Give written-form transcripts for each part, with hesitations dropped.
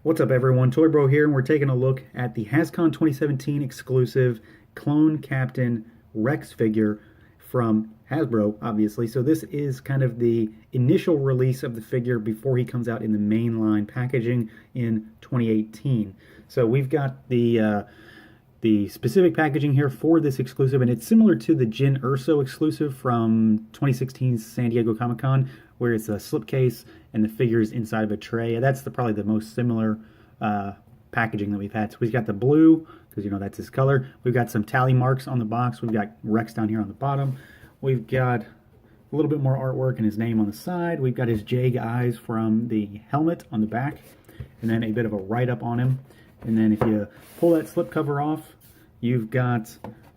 What's up, everyone? Toy Bro here, and we're taking a look at the Hascon 2017 exclusive Clone Captain Rex figure from Hasbro, obviously. So this is kind of the initial release of the figure before he comes out in the mainline packaging in 2018. So we've got the specific packaging here for this exclusive, and it's similar to the Jyn Erso exclusive from 2016 San Diego Comic-Con, where it's a slipcase and the figure is inside of a tray. That's probably the most similar packaging that we've had. So we've got the blue, because you know that's his color. We've got some tally marks on the box. We've got Rex down here on the bottom. We've got a little bit more artwork and his name on the side. We've got his Jag eyes from the helmet on the back, and then a bit of a write-up on him. And then if you pull that slipcover off, you've got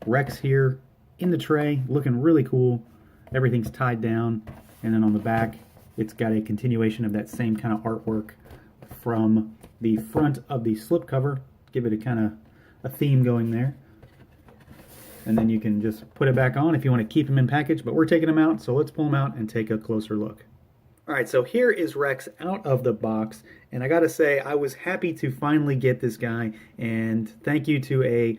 Rex here in the tray, looking really cool. Everything's tied down. And then on the back, it's got a continuation of that same kind of artwork from the front of the slipcover. Give it a kind of a theme going there. And then you can just put it back on if you want to keep him in package. But we're taking him out, so let's pull him out and take a closer look. All right, so here is Rex out of the box, and I gotta say, I was happy to finally get this guy, and thank you to a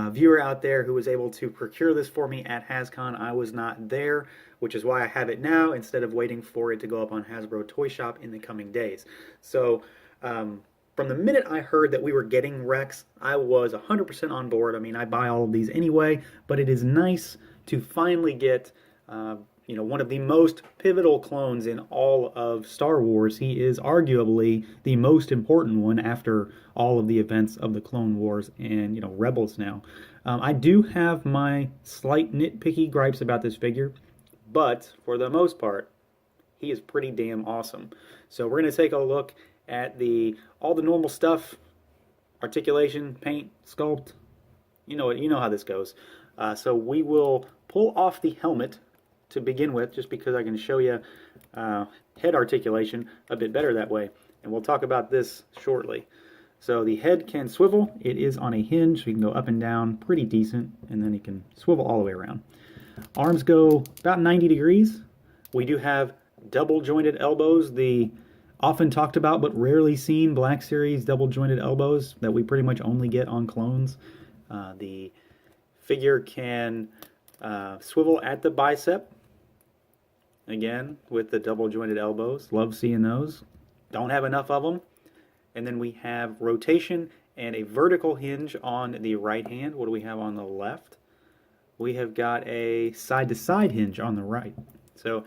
viewer out there who was able to procure this for me at Hascon. I was not there, which is why I have it now instead of waiting for it to go up on Hasbro Toy Shop in the coming days. So from the minute I heard that we were getting Rex, I was 100% on board. I mean, I buy all of these anyway, but it is nice to finally get one of the most pivotal clones in all of Star Wars. He is arguably the most important one after all of the events of the Clone Wars and, Rebels now. I do have my slight nitpicky gripes about this figure, but for the most part, he is pretty damn awesome. So we're going to take a look at all the normal stuff, articulation, paint, sculpt. You know how this goes. So we will pull off the helmet to begin with, just because I can show you head articulation a bit better that way. And we'll talk about this shortly. So the head can swivel. It is on a hinge, so you can go up and down pretty decent, and then you can swivel all the way around. Arms go about 90 degrees. We do have double jointed elbows, the often talked about but rarely seen Black Series double jointed elbows that we pretty much only get on clones. The figure can swivel at the bicep, again with the double jointed elbows. Love seeing those. Don't have enough of them. And then we have rotation and a vertical hinge on the right hand. What do we have on the left? We have got a side-to-side hinge on the right. So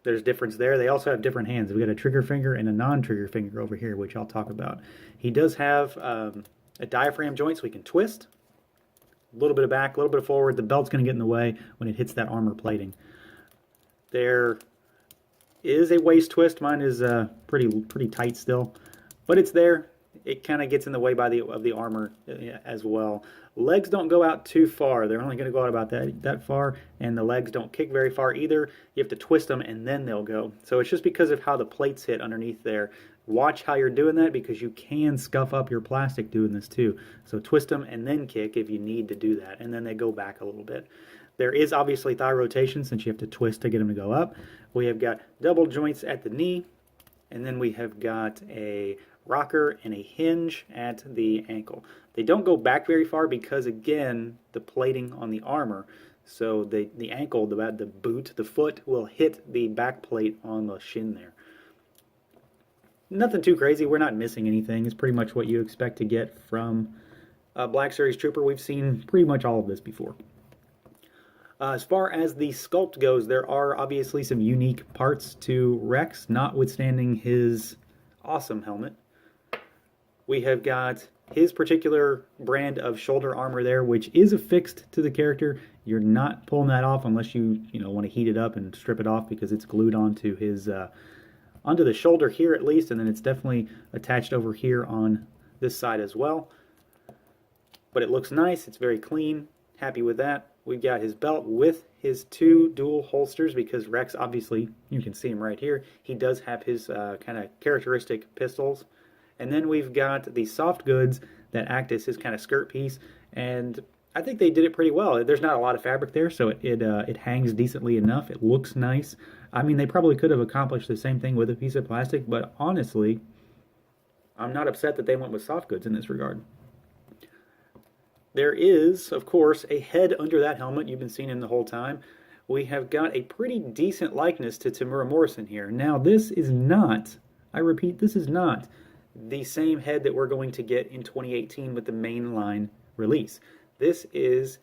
there's difference there. They also have different hands. We've got a trigger finger and a non-trigger finger over here, which I'll talk about. He does have a diaphragm joint, so he can twist. A little bit of back, a little bit of forward. The belt's going to get in the way when it hits that armor plating. There is a waist twist. Mine is pretty tight still, but it's there. It kind of gets in the way of the armor as well. Legs don't go out too far. They're only going to go out about that far, and the legs don't kick very far either. You have to twist them, and then they'll go. So it's just because of how the plates hit underneath there. Watch how you're doing that, because you can scuff up your plastic doing this too. So twist them and then kick if you need to do that, and then they go back a little bit. There is obviously thigh rotation, since you have to twist to get them to go up. We have got double joints at the knee, and then we have got a rocker and a hinge at the ankle. They don't go back very far because, again, the plating on the armor. So the ankle, the boot, the foot will hit the back plate on the shin there. Nothing too crazy. We're not missing anything. It's pretty much what you expect to get from a Black Series Trooper. We've seen pretty much all of this before. As far as the sculpt goes, there are obviously some unique parts to Rex, notwithstanding his awesome helmet. We have got his particular brand of shoulder armor there, which is affixed to the character. You're not pulling that off unless you want to heat it up and strip it off, because it's glued onto his onto the shoulder here at least, and then it's definitely attached over here on this side as well. But it looks nice. It's very clean. Happy with that. We've got his belt with his two dual holsters, because Rex, obviously, you can see him right here. He does have his kind of characteristic pistols. And then we've got the soft goods that act as his kind of skirt piece. And I think they did it pretty well. There's not a lot of fabric there, so it hangs decently enough. It looks nice. I mean, they probably could have accomplished the same thing with a piece of plastic, but honestly, I'm not upset that they went with soft goods in this regard. There is, of course, a head under that helmet you've been seeing him the whole time. We have got a pretty decent likeness to Tamura Morrison here. Now, this is not, I repeat, this is not the same head that we're going to get in 2018 with the mainline release. This is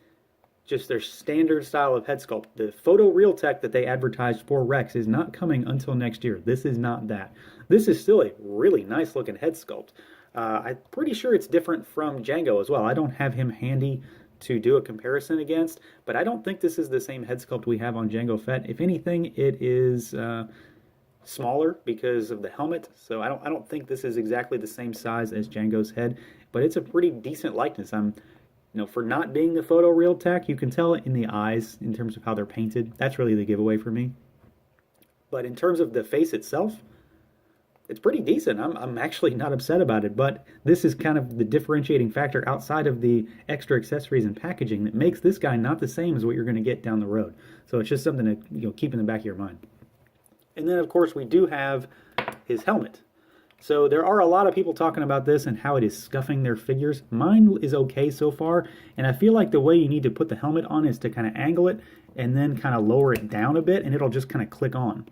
just their standard style of head sculpt. The photo real tech that they advertised for Rex is not coming until next year. This is not that. This is still a really nice looking head sculpt. I'm pretty sure it's different from Django as well. I don't have him handy to do a comparison against, but I don't think this is the same head sculpt we have on Django Fett. If anything, it is smaller because of the helmet, so I don't think this is exactly the same size as Django's head, but it's a pretty decent likeness. For not being the photo real tech, you can tell it in the eyes in terms of how they're painted. That's really the giveaway for me. But in terms of the face itself, it's pretty decent. I'm actually not upset about it, but this is kind of the differentiating factor outside of the extra accessories and packaging that makes this guy not the same as what you're going to get down the road. So it's just something to keep in the back of your mind. And then, of course, we do have his helmet. So there are a lot of people talking about this and how it is scuffing their figures. Mine is okay so far, and I feel like the way you need to put the helmet on is to kind of angle it and then kind of lower it down a bit, and it'll just kind of click on.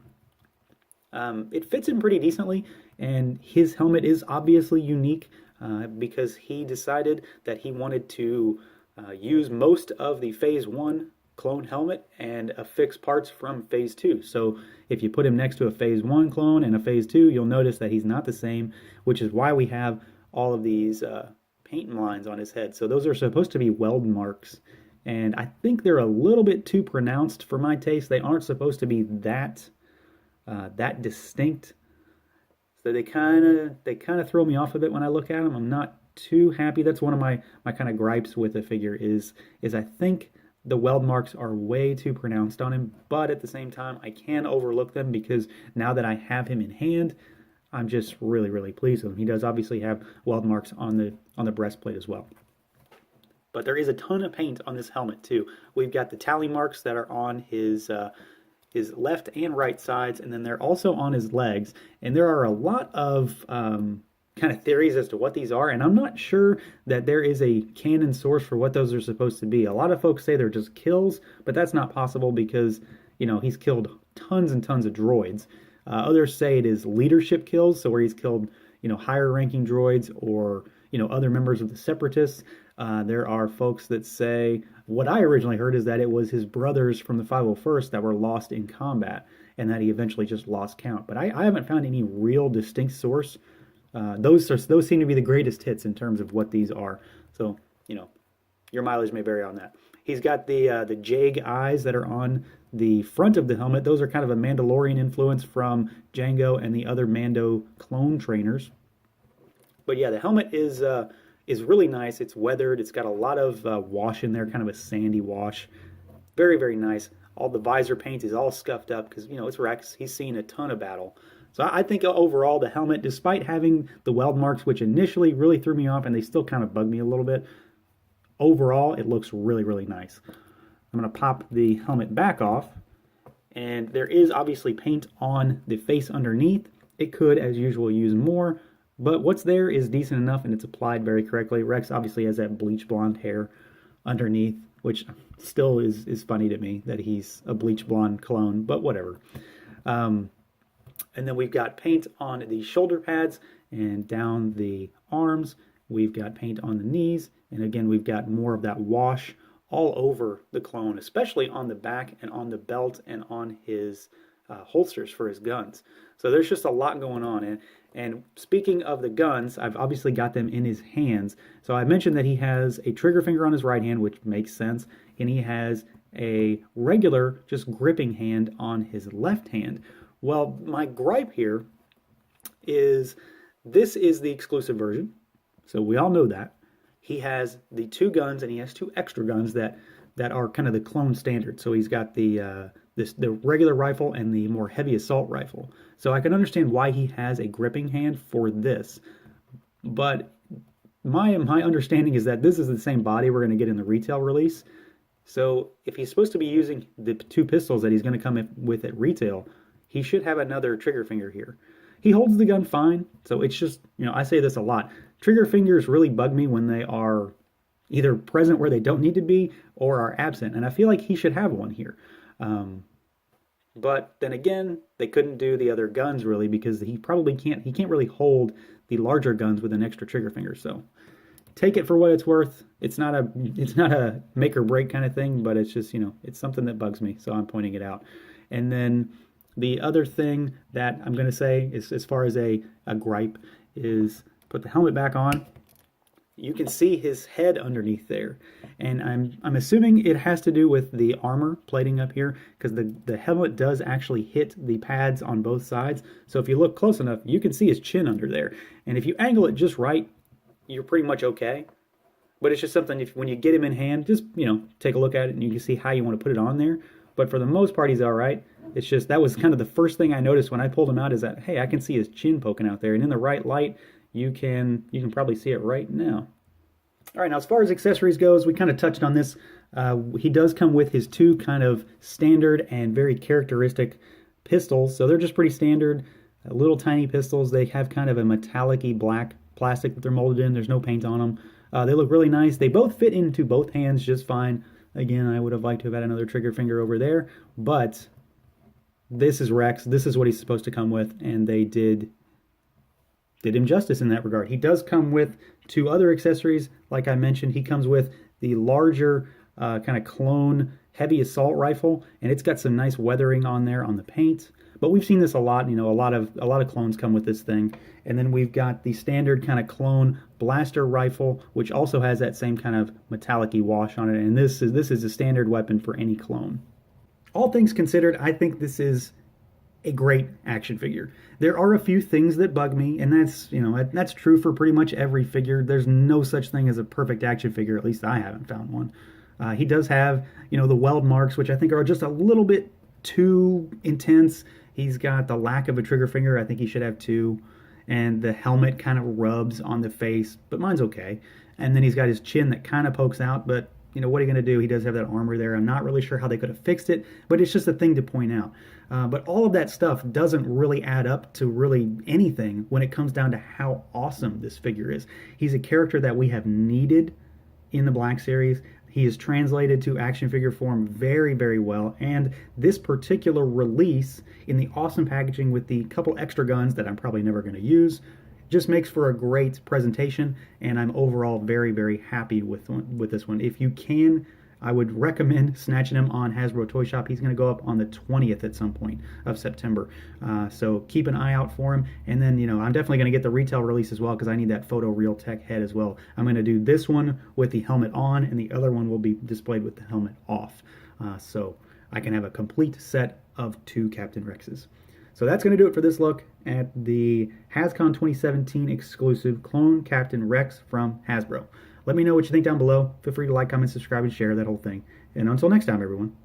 It fits him pretty decently, and his helmet is obviously unique because he decided that he wanted to use most of the Phase 1 clone helmet and affix parts from Phase 2. So if you put him next to a Phase 1 clone and a Phase 2, you'll notice that he's not the same, which is why we have all of these paint lines on his head. So those are supposed to be weld marks, and I think they're a little bit too pronounced for my taste. They aren't supposed to be that distinct. So they kind of throw me off a bit when I look at them. I'm not too happy. That's one of my kind of gripes with the figure is I think the weld marks are way too pronounced on him, but at the same time, I can overlook them because now that I have him in hand, I'm just really, really pleased with him. He does obviously have weld marks on the breastplate as well. But there is a ton of paint on this helmet too. We've got the tally marks that are on his left and right sides, and then they're also on his legs. And there are a lot of kind of theories as to what these are, and I'm not sure that there is a canon source for what those are supposed to be. A lot of folks say they're just kills, but that's not possible because, he's killed tons and tons of droids. Others say it is leadership kills, so where he's killed, higher ranking droids or, other members of the Separatists. There are folks that say, what I originally heard is that it was his brothers from the 501st that were lost in combat and that he eventually just lost count. But I haven't found any real distinct source. Those seem to be the greatest hits in terms of what these are. So, your mileage may vary on that. He's got the Jag eyes that are on the front of the helmet. Those are kind of a Mandalorian influence from Django and the other Mando clone trainers. But yeah, the helmet is really nice. It's weathered. It's got a lot of wash in there, kind of a sandy wash. Very, very nice. All the visor paint is all scuffed up because, it's Rex. He's seen a ton of battle. So I think overall the helmet, despite having the weld marks, which initially really threw me off and they still kind of bug me a little bit, overall it looks really, really nice. I'm going to pop the helmet back off, and there is obviously paint on the face underneath. It could, as usual, use more, but what's there is decent enough and it's applied very correctly. Rex obviously has that bleach blonde hair underneath, which still is funny to me that he's a bleach blonde clone, but whatever. And then we've got paint on the shoulder pads and down the arms. We've got paint on the knees. And again, we've got more of that wash all over the clone, especially on the back and on the belt and on his holsters for his guns. So there's just a lot going on. And speaking of the guns, I've obviously got them in his hands. So I mentioned that he has a trigger finger on his right hand, which makes sense. And he has a regular, just gripping hand on his left hand. Well, my gripe here is this is the exclusive version, so we all know that. He has the two guns, and he has two extra guns that are kind of the clone standard. So he's got the regular rifle and the more heavy assault rifle. So I can understand why he has a gripping hand for this, but my understanding is that this is the same body we're going to get in the retail release. So if he's supposed to be using the two pistols that he's going to come with at retail, he should have another trigger finger here. He holds the gun fine, so it's just, I say this a lot. Trigger fingers really bug me when they are either present where they don't need to be or are absent, and I feel like he should have one here. But then again, they couldn't do the other guns really because he can't really hold the larger guns with an extra trigger finger. So take it for what it's worth. It's not a make or break kind of thing, but it's just, it's something that bugs me, so I'm pointing it out. And then the other thing that I'm going to say is, as far as a gripe, is put the helmet back on. You can see his head underneath there, and I'm assuming it has to do with the armor plating up here, because the helmet does actually hit the pads on both sides. So if you look close enough, you can see his chin under there, and if you angle it just right, you're pretty much okay. But it's just something, when you get him in hand, just take a look at it and you can see how you want to put it on there. But for the most part, he's all right. It's just, that was kind of the first thing I noticed when I pulled him out, is that, hey, I can see his chin poking out there, and in the right light, you can probably see it right now. All right, now as far as accessories goes, we kind of touched on this. He does come with his two kind of standard and very characteristic pistols. So they're just pretty standard, little tiny pistols. They have kind of a metallic-y black plastic that they're molded in. There's no paint on them. They look really nice. They both fit into both hands just fine. Again, I would have liked to have had another trigger finger over there, but this is Rex. This is what he's supposed to come with, and they did him justice in that regard. He does come with two other accessories. Like I mentioned, he comes with the larger kind of clone heavy assault rifle, and it's got some nice weathering on there on the paint. But we've seen this a lot. A lot of clones come with this thing. And then we've got the standard kind of clone blaster rifle, which also has that same kind of metallic-y wash on it. And this is a standard weapon for any clone. All things considered, I think this is a great action figure. There are a few things that bug me, and that's true for pretty much every figure. There's no such thing as a perfect action figure, at least I haven't found one. He does have, the weld marks, which I think are just a little bit too intense. He's got the lack of a trigger finger. I think he should have two. And the helmet kind of rubs on the face, but mine's okay. And then he's got his chin that kind of pokes out, but what are you going to do? He does have that armor there. I'm not really sure how they could have fixed it, but it's just a thing to point out. But all of that stuff doesn't really add up to really anything when it comes down to how awesome this figure is. He's a character that we have needed in the Black Series. He is translated to action figure form very, very well, and this particular release in the awesome packaging with the couple extra guns that I'm probably never going to use just makes for a great presentation, and I'm overall very, very happy with this one. If you can, I would recommend snatching him on Hasbro Toy Shop. He's going to go up on the 20th at some point of September. So keep an eye out for him. And then, I'm definitely going to get the retail release as well, because I need that Photo Real Tech head as well. I'm going to do this one with the helmet on, and the other one will be displayed with the helmet off. So I can have a complete set of two Captain Rexes. So that's going to do it for this look at the Hascon 2017 exclusive Clone Captain Rex from Hasbro. Let me know what you think down below. Feel free to like, comment, subscribe, and share that whole thing. And until next time, everyone.